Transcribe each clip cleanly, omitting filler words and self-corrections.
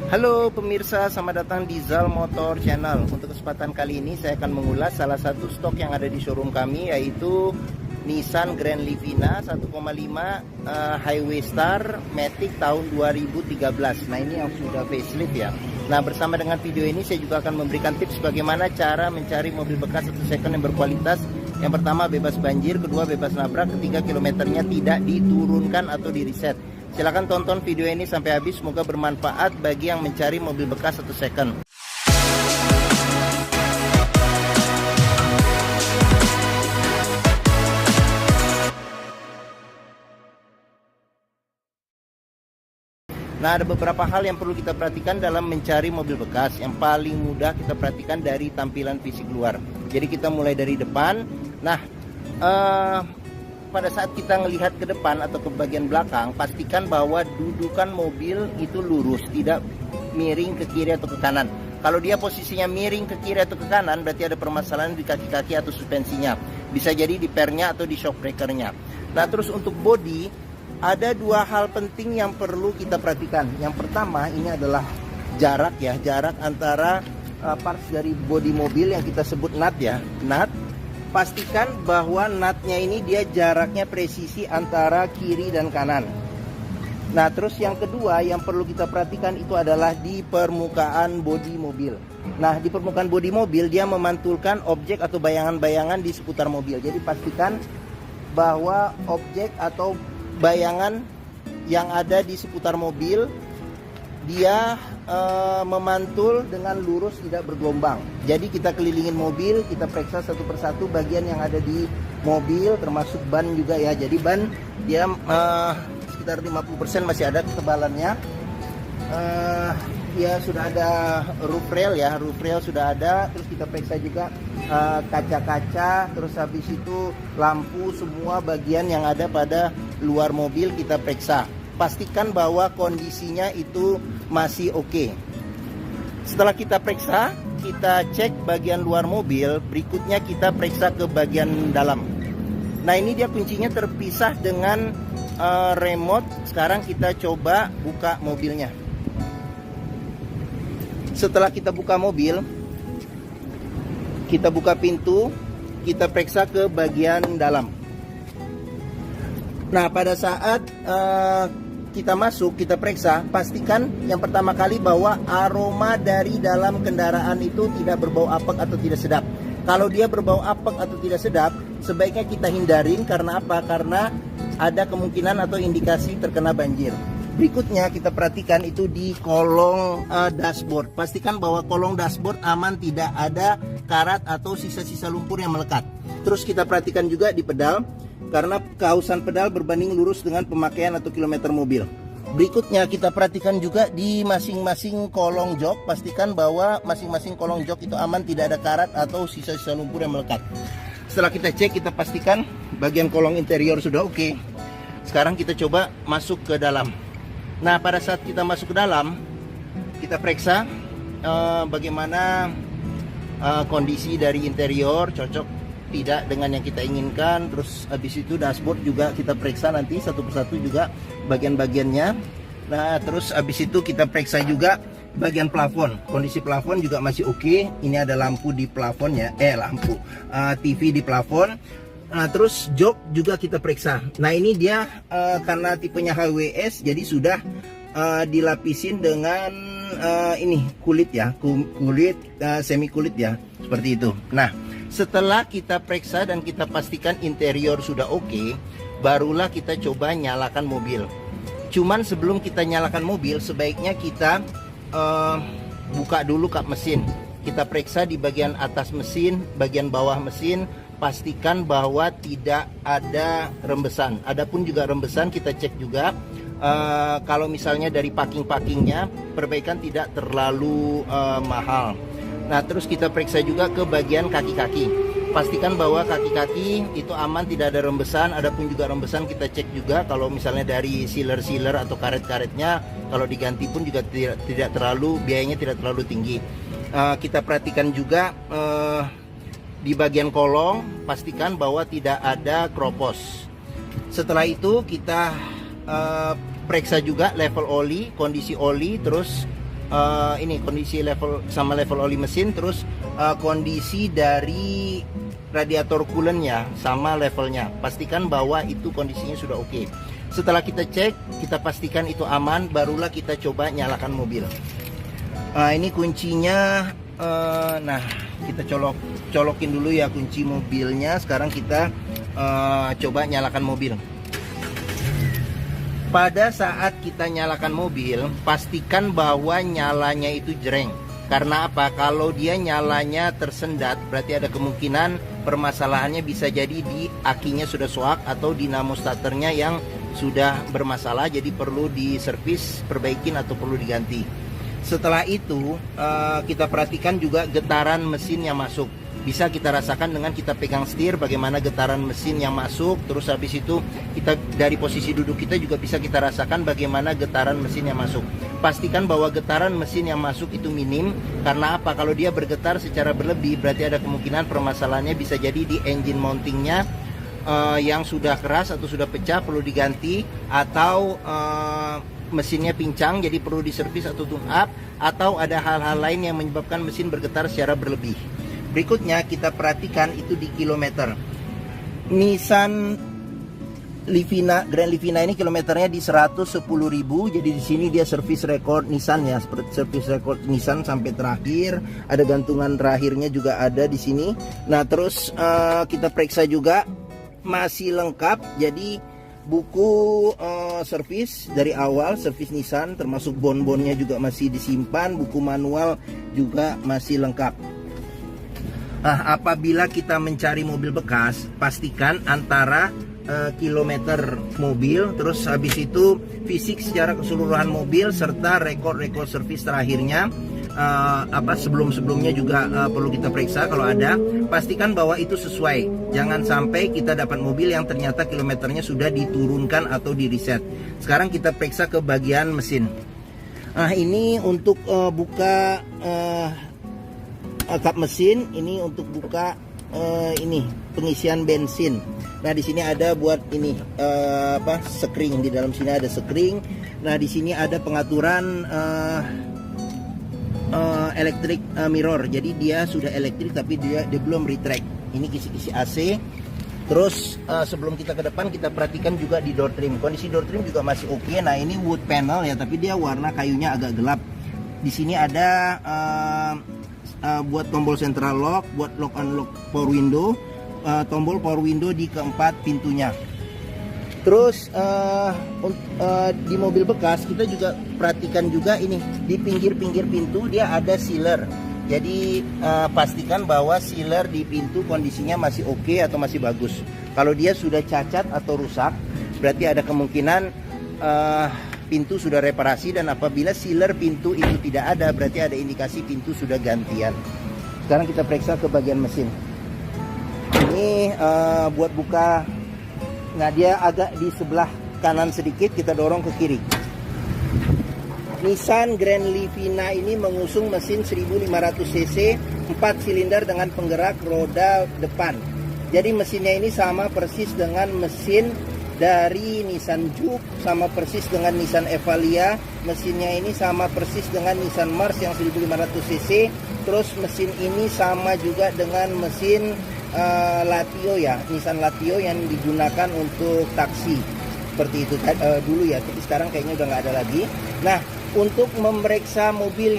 Halo pemirsa, selamat datang di Zal Motor Channel. Untuk kesempatan kali ini saya akan mengulas salah satu stok yang ada di showroom kami, yaitu Nissan Grand Livina 1,5 Highway Star Matic tahun 2013. Nah, ini yang sudah facelift ya. Nah, bersama dengan video ini saya juga akan memberikan tips bagaimana cara mencari mobil bekas atau second yang berkualitas. Yang pertama, bebas banjir, kedua bebas nabrak, ketiga kilometernya tidak diturunkan atau di reset. Silahkan tonton video ini sampai habis, semoga bermanfaat bagi yang mencari mobil bekas atau second. Nah, ada beberapa hal yang perlu kita perhatikan dalam mencari mobil bekas. Yang paling mudah kita perhatikan dari tampilan fisik luar. Jadi kita mulai dari depan. Nah, pada saat kita melihat ke depan atau ke bagian belakang, pastikan bahwa dudukan mobil itu lurus, tidak miring ke kiri atau ke kanan. Kalau dia posisinya miring ke kiri atau ke kanan, berarti ada permasalahan di kaki-kaki atau suspensinya. Bisa jadi di pernya atau di shock breakernya. Nah, terus untuk bodi, ada dua hal penting yang perlu kita perhatikan. Yang pertama, ini adalah jarak ya, jarak antara parts dari bodi mobil yang kita sebut nut ya, nut. Pastikan bahwa nutnya ini dia jaraknya presisi antara kiri dan kanan. Nah, terus yang kedua yang perlu kita perhatikan itu adalah di permukaan bodi mobil. Nah, di permukaan bodi mobil dia memantulkan objek atau bayangan-bayangan di seputar mobil. Jadi pastikan bahwa objek atau bayangan yang ada di seputar mobil dia memantul dengan lurus, tidak bergelombang. Jadi kita kelilingin mobil, kita periksa satu persatu bagian yang ada di mobil, termasuk ban juga ya. Jadi ban dia sekitar 50% masih ada ketebalannya. Ya sudah ada roof rail ya, roof rail sudah ada. Terus kita periksa juga kaca-kaca, terus habis itu lampu, semua bagian yang ada pada luar mobil kita periksa. Pastikan bahwa kondisinya itu masih oke. Setelah kita periksa, kita cek bagian luar mobil, berikutnya kita periksa ke bagian dalam. Nah, ini dia kuncinya terpisah dengan remote. Sekarang kita coba buka mobilnya. Setelah kita buka mobil, kita buka pintu, kita periksa ke bagian dalam. Nah, pada saat kita masuk, kita periksa, pastikan yang pertama kali bahwa aroma dari dalam kendaraan itu tidak berbau apek atau tidak sedap. Kalau dia berbau apek atau tidak sedap, sebaiknya kita hindarin. Karena apa? Karena ada kemungkinan atau indikasi terkena banjir. Berikutnya kita perhatikan itu di kolong dashboard. Pastikan bahwa kolong dashboard aman, tidak ada karat atau sisa-sisa lumpur yang melekat. Terus kita perhatikan juga di pedal, karena keausan pedal berbanding lurus dengan pemakaian atau kilometer mobil. Berikutnya kita perhatikan juga di masing-masing kolong jok. Pastikan bahwa masing-masing kolong jok itu aman, tidak ada karat atau sisa-sisa lumpur yang melekat. Setelah kita cek, kita pastikan bagian kolong interior sudah oke. Sekarang kita coba masuk ke dalam. Nah, pada saat kita masuk ke dalam, kita periksa bagaimana kondisi dari interior, cocok tidak dengan yang kita inginkan. Terus habis itu dashboard juga kita periksa nanti satu persatu juga bagian-bagiannya. Nah, terus habis itu kita periksa juga bagian plafon. Kondisi plafon juga masih oke. Ini ada lampu di plafonnya, TV di plafon. Nah, terus jok juga kita periksa. Nah, ini dia karena tipenya HWS, jadi sudah dilapisin dengan ini kulit ya, kulit semi kulit ya, seperti itu. Nah, setelah kita periksa dan kita pastikan interior sudah oke, barulah kita coba nyalakan mobil. Cuman sebelum kita nyalakan mobil, sebaiknya kita buka dulu kap mesin. Kita periksa di bagian atas mesin, bagian bawah mesin. Pastikan bahwa tidak ada rembesan. Adapun juga rembesan kita cek juga. Kalau misalnya dari packing-packingnya, perbaikan tidak terlalu mahal. Nah, terus kita periksa juga ke bagian kaki-kaki. Pastikan bahwa kaki-kaki itu aman, tidak ada rembesan. Adapun juga rembesan kita cek juga. Kalau misalnya dari sealer-sealer atau karet-karetnya, kalau diganti pun juga tidak terlalu, biayanya tidak terlalu tinggi. Kita perhatikan juga di bagian kolong, pastikan bahwa tidak ada kropos. Setelah itu kita periksa juga level oli, kondisi oli, terus ini kondisi level sama level oli mesin, terus kondisi dari radiator coolant-nya sama levelnya. Pastikan bahwa itu kondisinya sudah oke. Setelah kita cek, kita pastikan itu aman, barulah kita coba nyalakan mobil. Ini kuncinya. Nah, kita colokin dulu ya kunci mobilnya. Sekarang kita coba nyalakan mobil. Pada saat kita nyalakan mobil, pastikan bahwa nyalanya itu jreng. Karena apa? Kalau dia nyalanya tersendat, berarti ada kemungkinan permasalahannya bisa jadi di akinya sudah soak atau dinamo starternya yang sudah bermasalah, jadi perlu diservis, perbaikin atau perlu diganti. Setelah itu kita perhatikan juga getaran mesin yang masuk. Bisa kita rasakan dengan kita pegang setir bagaimana getaran mesin yang masuk. Terus habis itu kita dari posisi duduk kita juga bisa kita rasakan bagaimana getaran mesin yang masuk. Pastikan bahwa getaran mesin yang masuk itu minim. Karena apa? Kalau dia bergetar secara berlebih, berarti ada kemungkinan permasalahannya bisa jadi di engine mountingnya yang sudah keras atau sudah pecah, perlu diganti, atau mesinnya pincang jadi perlu diservis atau tune up, atau ada hal-hal lain yang menyebabkan mesin bergetar secara berlebih. Berikutnya kita perhatikan itu di kilometer. Nissan Livina, Grand Livina ini kilometernya di 110.000. Jadi di sini dia service record Nissan ya, service record Nissan sampai terakhir. Ada gantungan terakhirnya juga ada di sini. Nah, terus kita periksa juga masih lengkap. Jadi buku servis dari awal, servis Nissan termasuk bon-bonnya juga masih disimpan, buku manual juga masih lengkap. Nah, apabila kita mencari mobil bekas, pastikan antara kilometer mobil, terus habis itu fisik secara keseluruhan mobil, serta rekor-rekor servis terakhirnya. Sebelum-sebelumnya juga perlu kita periksa kalau ada. Pastikan bahwa itu sesuai. Jangan sampai kita dapat mobil yang ternyata kilometernya sudah diturunkan atau di reset. Sekarang kita periksa ke bagian mesin. Nah, ini untuk buka kap mesin, ini untuk buka ini pengisian bensin. Nah, di sini ada buat ini sekring, di dalam sini ada sekring. Nah, di sini ada pengaturan electric mirror. Jadi dia sudah elektrik tapi dia belum retract. Ini kisi-kisi AC. Terus sebelum kita ke depan, kita perhatikan juga di door trim. Kondisi door trim juga masih oke. Nah, ini wood panel ya, tapi dia warna kayunya agak gelap. Di sini ada buat tombol central lock, buat lock unlock power window, tombol power window di keempat pintunya. Terus di mobil bekas kita juga perhatikan juga ini di pinggir-pinggir pintu dia ada sealer. Jadi pastikan bahwa sealer di pintu kondisinya masih oke atau masih bagus. Kalau dia sudah cacat atau rusak, berarti ada kemungkinan pintu sudah reparasi, dan apabila sealer pintu itu tidak ada, berarti ada indikasi pintu sudah gantian. Sekarang kita periksa ke bagian mesin. Ini buat buka. Nah, dia agak di sebelah kanan sedikit, kita dorong ke kiri. Nissan Grand Livina ini mengusung mesin 1500 cc 4 silinder dengan penggerak roda depan. Jadi mesinnya ini sama persis dengan mesin dari Nissan Juke, sama persis dengan Nissan Evalia. Mesinnya ini sama persis dengan Nissan Mars yang 1500 cc. Terus mesin ini sama juga dengan mesin Latio ya, Nissan Latio yang digunakan untuk taksi seperti itu dulu ya, tapi sekarang kayaknya udah nggak ada lagi. Nah, untuk memeriksa mobil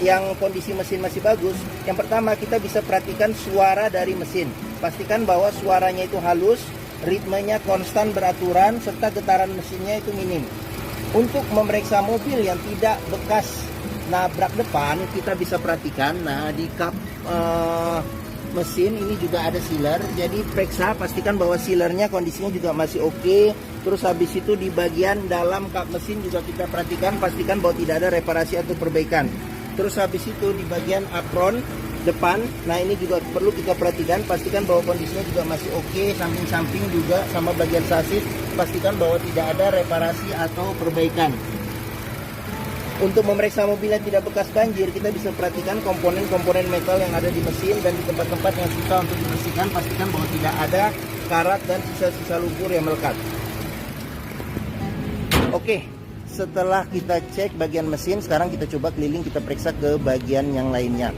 yang kondisi mesin masih bagus, yang pertama kita bisa perhatikan suara dari mesin. Pastikan bahwa suaranya itu halus, ritmenya konstan beraturan, serta getaran mesinnya itu minim. Untuk memeriksa mobil yang tidak bekas nabrak depan, kita bisa perhatikan, nah di kap mesin ini juga ada sealer. Jadi periksa, pastikan bahwa sealernya kondisinya juga masih oke. Terus habis itu di bagian dalam kap mesin juga kita perhatikan, pastikan bahwa tidak ada reparasi atau perbaikan. Terus habis itu di bagian apron depan, nah ini juga perlu kita perhatikan, pastikan bahwa kondisinya juga masih oke. Samping-samping juga sama bagian sasis, pastikan bahwa tidak ada reparasi atau perbaikan. Untuk memeriksa mobil yang tidak bekas banjir, kita bisa perhatikan komponen-komponen metal yang ada di mesin, dan di tempat-tempat yang susah untuk dibersihkan, pastikan bahwa tidak ada karat dan sisa-sisa lumpur yang melekat. Oke, setelah kita cek bagian mesin, sekarang kita coba keliling, kita periksa ke bagian yang lainnya.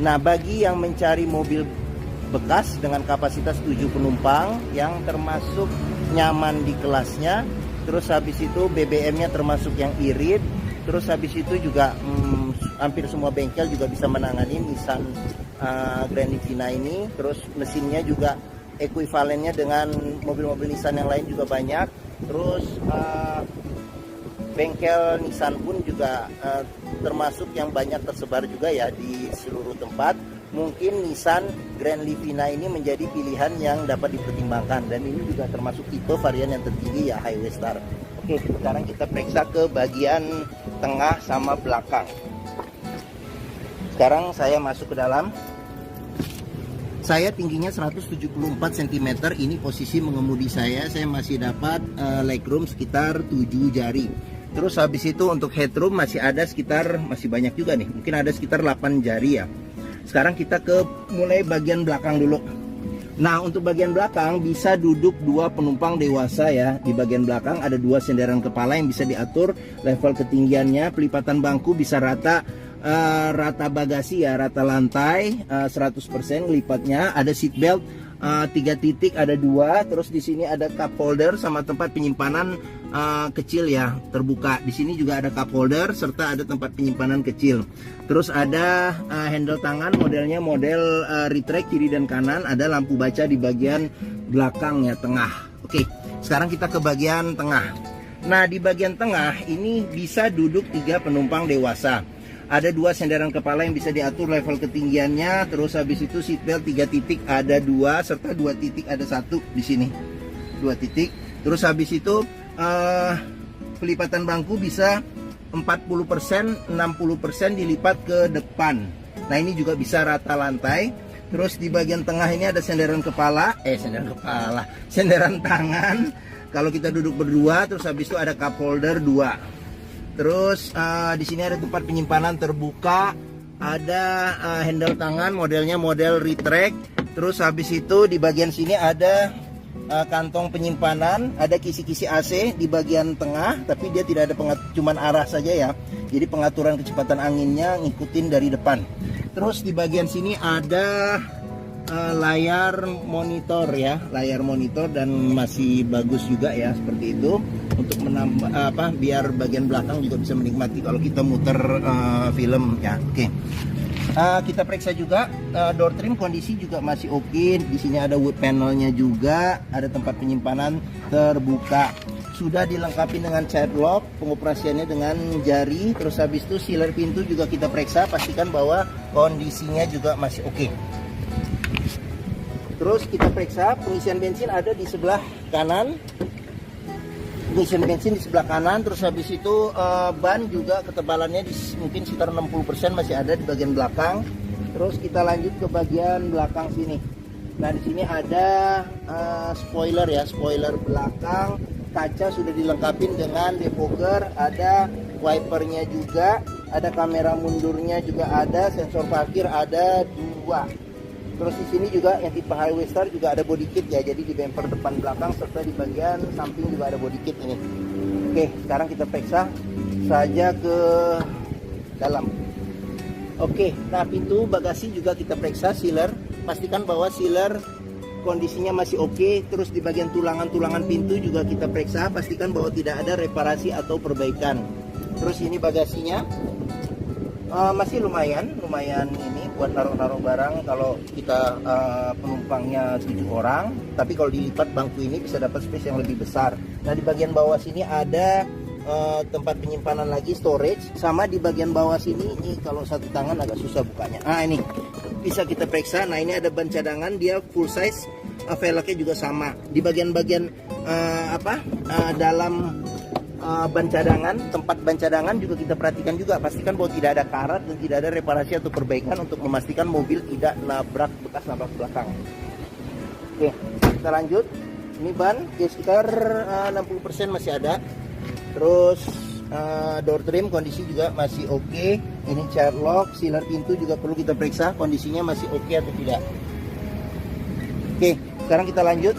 Nah, bagi yang mencari mobil bekas dengan kapasitas 7 penumpang yang termasuk nyaman di kelasnya, terus habis itu BBM-nya termasuk yang irit, terus habis itu juga hampir semua bengkel juga bisa menangani Nissan Grand Livina ini. Terus mesinnya juga ekuivalennya dengan mobil-mobil Nissan yang lain juga banyak. Terus bengkel Nissan pun juga termasuk yang banyak tersebar juga ya di seluruh tempat. Mungkin Nissan Grand Livina ini menjadi pilihan yang dapat dipertimbangkan, dan ini juga termasuk tipe varian yang tertinggi ya, Highway Star. Oke, sekarang kita periksa ke bagian tengah sama belakang. Sekarang saya masuk ke dalam. Saya tingginya 174 cm, ini posisi mengemudi saya masih dapat legroom sekitar 7 jari. Terus habis itu untuk headroom masih ada sekitar, masih banyak juga nih, mungkin ada sekitar 8 jari ya. Sekarang kita ke mulai bagian belakang dulu. Nah, untuk bagian belakang bisa duduk 2 penumpang dewasa ya. Di bagian belakang ada 2 senderan kepala yang bisa diatur level ketinggiannya. Pelipatan bangku bisa rata bagasi ya, rata lantai 100% lipatnya. Ada seat belt 3 titik, ada 2. Terus di sini ada cup holder sama tempat penyimpanan kecil ya, terbuka. Di sini juga ada cup holder serta ada tempat penyimpanan kecil. Terus ada handle tangan, modelnya model retract kiri dan kanan. Ada lampu baca di bagian belakang ya, tengah. Oke, sekarang kita ke bagian tengah. Nah, di bagian tengah ini bisa duduk 3 penumpang dewasa. Ada 2 senderan kepala yang bisa diatur level ketinggiannya. Terus habis itu seatbelt 3 titik ada 2 serta 2 titik ada 1 di sini. 2 titik. Terus habis itu pelipatan bangku bisa 40%, 60% dilipat ke depan. Nah, ini juga bisa rata lantai. Terus di bagian tengah ini ada senderan tangan kalau kita duduk berdua. Terus habis itu ada cup holder 2. Terus di sini ada tempat penyimpanan terbuka, ada handle tangan, modelnya model retract. Terus habis itu di bagian sini ada kantong penyimpanan, ada kisi-kisi AC di bagian tengah, tapi dia tidak ada cuman arah saja ya. Jadi pengaturan kecepatan anginnya ngikutin dari depan. Terus di bagian sini ada layar monitor ya, layar monitor, dan masih bagus juga ya, seperti itu untuk menambah biar bagian belakang juga bisa menikmati kalau kita muter film ya. Oke. Kita periksa juga door trim, kondisi juga masih oke. Di sini ada wood panelnya juga, ada tempat penyimpanan terbuka. Sudah dilengkapi dengan child lock, pengoperasiannya dengan jari. Terus habis itu sealer pintu juga kita periksa, pastikan bahwa kondisinya juga masih oke. Terus kita periksa pengisian bensin ada di sebelah kanan. Pengisian bensin di sebelah kanan. Terus habis itu ban juga ketebalannya mungkin sekitar 60% masih ada di bagian belakang. Terus kita lanjut ke bagian belakang sini. Nah, di sini ada spoiler ya, spoiler belakang. Kaca sudah dilengkapi dengan defogger, ada wipernya juga, ada kamera mundurnya juga ada, sensor parkir ada 2. Terus di sini juga yang tipe Highway Star juga ada body kit ya, jadi di bumper depan belakang serta di bagian samping juga ada body kit ini. Oke, sekarang kita periksa saja ke dalam. Oke, nah pintu bagasi juga kita periksa sealer, pastikan bahwa sealer kondisinya masih oke. Terus di bagian tulangan-tulangan pintu juga kita periksa, pastikan bahwa tidak ada reparasi atau perbaikan. Terus ini bagasinya masih lumayan ini buat naruh-naruh barang kalau kita penumpangnya 7 orang. Tapi kalau dilipat bangku ini bisa dapat space yang lebih besar. Nah, di bagian bawah sini ada tempat penyimpanan lagi, storage. Sama di bagian bawah sini, ini kalau satu tangan agak susah bukanya. Nah, ini bisa kita periksa. Nah, ini ada ban cadangan, dia full size, velgnya juga sama. Di bagian-bagian dalam ban cadangan, tempat ban cadangan juga kita perhatikan juga, pastikan bahwa tidak ada karat dan tidak ada reparasi atau perbaikan untuk memastikan mobil tidak bekas nabrak belakang. Oke, kita lanjut. Ini ban ya sekitar 60% masih ada. Terus door trim kondisi juga masih oke. Ini child lock, sealer pintu juga perlu kita periksa kondisinya masih oke atau tidak. Oke, sekarang kita lanjut.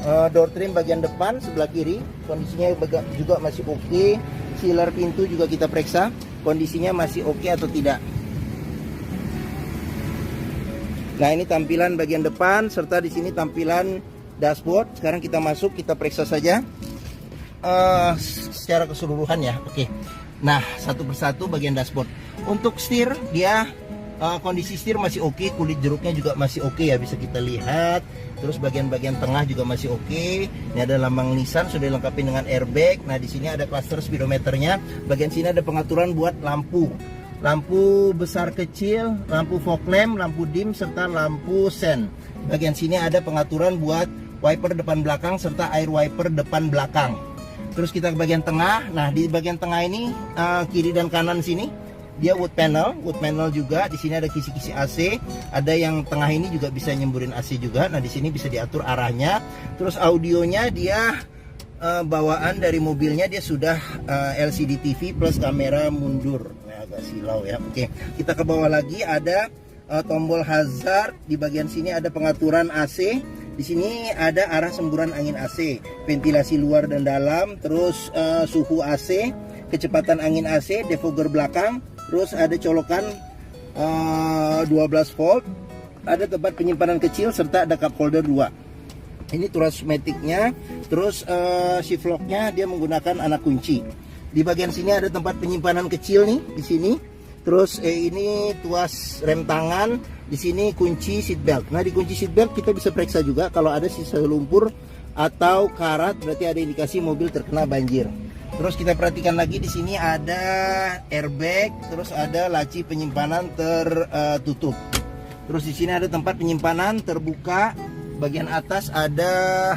Door trim bagian depan sebelah kiri kondisinya juga masih oke. Sealer pintu juga kita periksa kondisinya masih oke atau tidak. Nah, ini tampilan bagian depan serta di sini tampilan dashboard. Sekarang kita masuk, kita periksa saja secara keseluruhan ya. Oke. Nah, satu persatu bagian dashboard. Untuk setir dia kondisi setir masih oke, kulit jeruknya juga masih oke ya, bisa kita lihat. Terus bagian-bagian tengah juga masih oke. Ini ada lambang Nissan, sudah dilengkapi dengan airbag. Nah, di sini ada cluster speedometernya. Bagian sini ada pengaturan buat lampu besar kecil, lampu fog lamp, lampu dim serta lampu sen. Bagian sini ada pengaturan buat wiper depan belakang serta air wiper depan belakang. Terus kita ke bagian tengah. Nah, di bagian tengah ini kiri dan kanan sini dia wood panel juga. Di sini ada kisi-kisi AC, ada yang tengah ini juga bisa nyemburin AC juga. Nah, di sini bisa diatur arahnya. Terus audionya dia bawaan dari mobilnya dia sudah LCD TV plus kamera mundur. Nah, agak silau ya. Oke, kita ke bawah lagi ada tombol hazard. Di bagian sini ada pengaturan AC. Di sini ada arah semburan angin AC, ventilasi luar dan dalam, terus suhu AC, kecepatan angin AC, defogger belakang. Terus ada colokan 12 volt, ada tempat penyimpanan kecil serta ada cup holder 2. Ini tuas maticnya. Terus shift locknya dia menggunakan anak kunci. Di bagian sini ada tempat penyimpanan kecil nih di sini. Terus ini tuas rem tangan. Di sini kunci seat belt. Nah, di kunci seat belt kita bisa periksa juga kalau ada sisa lumpur atau karat, berarti ada indikasi mobil terkena banjir. Terus kita perhatikan lagi di sini ada airbag, terus ada laci penyimpanan tertutup. Terus di sini ada tempat penyimpanan terbuka. Bagian atas ada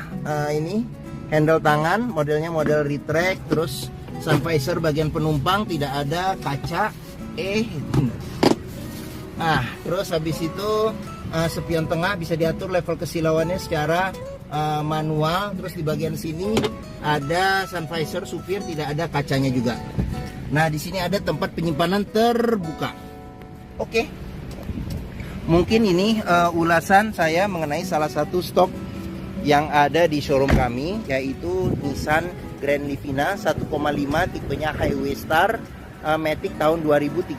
ini handle tangan, modelnya model retract. Terus sun visor bagian penumpang tidak ada kaca. Nah, terus habis itu spion tengah bisa diatur level kesilauannya secara manual. Terus di bagian sini ada sun visor supir, tidak ada kacanya juga. Nah, di sini ada tempat penyimpanan terbuka. Oke. Mungkin ini ulasan saya mengenai salah satu stok yang ada di showroom kami, yaitu Nissan Grand Livina 1,5 tipenya Highway Star Matic tahun 2013.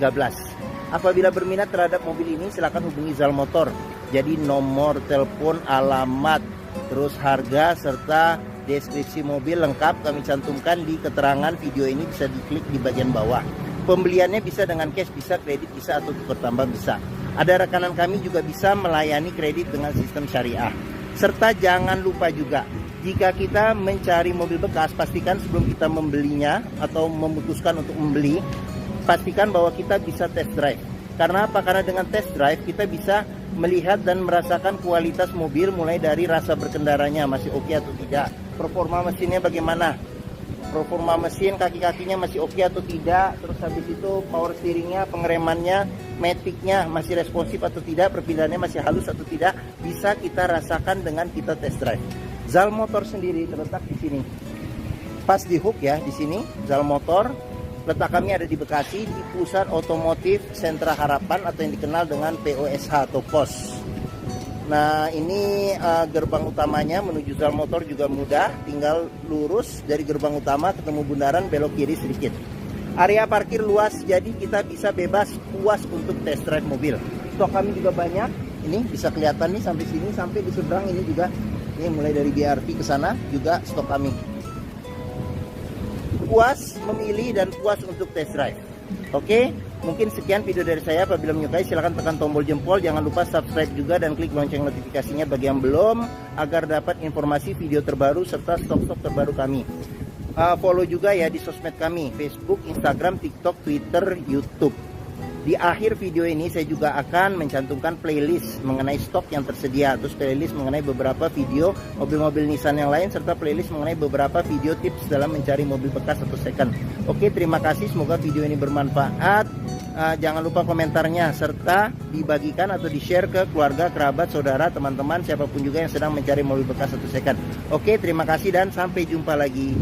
Apabila berminat terhadap mobil ini silakan hubungi Zal Motor. Jadi nomor telepon, alamat, terus harga serta deskripsi mobil lengkap kami cantumkan di keterangan video ini, bisa diklik di bagian bawah. Pembeliannya bisa dengan cash, bisa kredit, bisa atau tukar tambah bisa. Ada rekanan kami juga bisa melayani kredit dengan sistem syariah. Serta jangan lupa juga, jika kita mencari mobil bekas, pastikan sebelum kita membelinya atau memutuskan untuk membeli, pastikan bahwa kita bisa test drive. Karena apa? Karena dengan test drive kita bisa melihat dan merasakan kualitas mobil, mulai dari rasa berkendaranya masih oke atau tidak, performa mesinnya bagaimana, performa mesin kaki-kakinya masih oke atau tidak, terus habis itu power steeringnya, pengeremannya, maticnya masih responsif atau tidak, perpindahannya masih halus atau tidak, bisa kita rasakan dengan kita test drive. Zal Motor sendiri terletak di sini, pas di hook ya, di sini Zal Motor. Letak kami ada di Bekasi, di Pusat Otomotif Sentra Harapan atau yang dikenal dengan POSH atau POS. Nah, ini gerbang utamanya menuju Zal Motor juga mudah, tinggal lurus dari gerbang utama ketemu bundaran, belok kiri sedikit. Area parkir luas, jadi kita bisa bebas puas untuk test drive mobil. Stok kami juga banyak, ini bisa kelihatan nih sampai sini, sampai di seberang ini juga. Ini mulai dari BRT ke sana juga stok kami. Puas memilih dan puas untuk test drive. Oke, mungkin sekian video dari saya. Apabila menyukai silahkan tekan tombol jempol, jangan lupa subscribe juga dan klik lonceng notifikasinya bagi yang belum, agar dapat informasi video terbaru serta stok-stok terbaru kami. Follow juga ya di sosmed kami, Facebook, Instagram, TikTok, Twitter, YouTube. Di akhir video ini saya juga akan mencantumkan playlist mengenai stok yang tersedia, terus playlist mengenai beberapa video mobil-mobil Nissan yang lain, serta playlist mengenai beberapa video tips dalam mencari mobil bekas atau second. Oke, terima kasih, semoga video ini bermanfaat. Jangan lupa komentarnya serta dibagikan atau di-share ke keluarga, kerabat, saudara, teman-teman, siapapun juga yang sedang mencari mobil bekas atau second. Oke, terima kasih dan sampai jumpa lagi.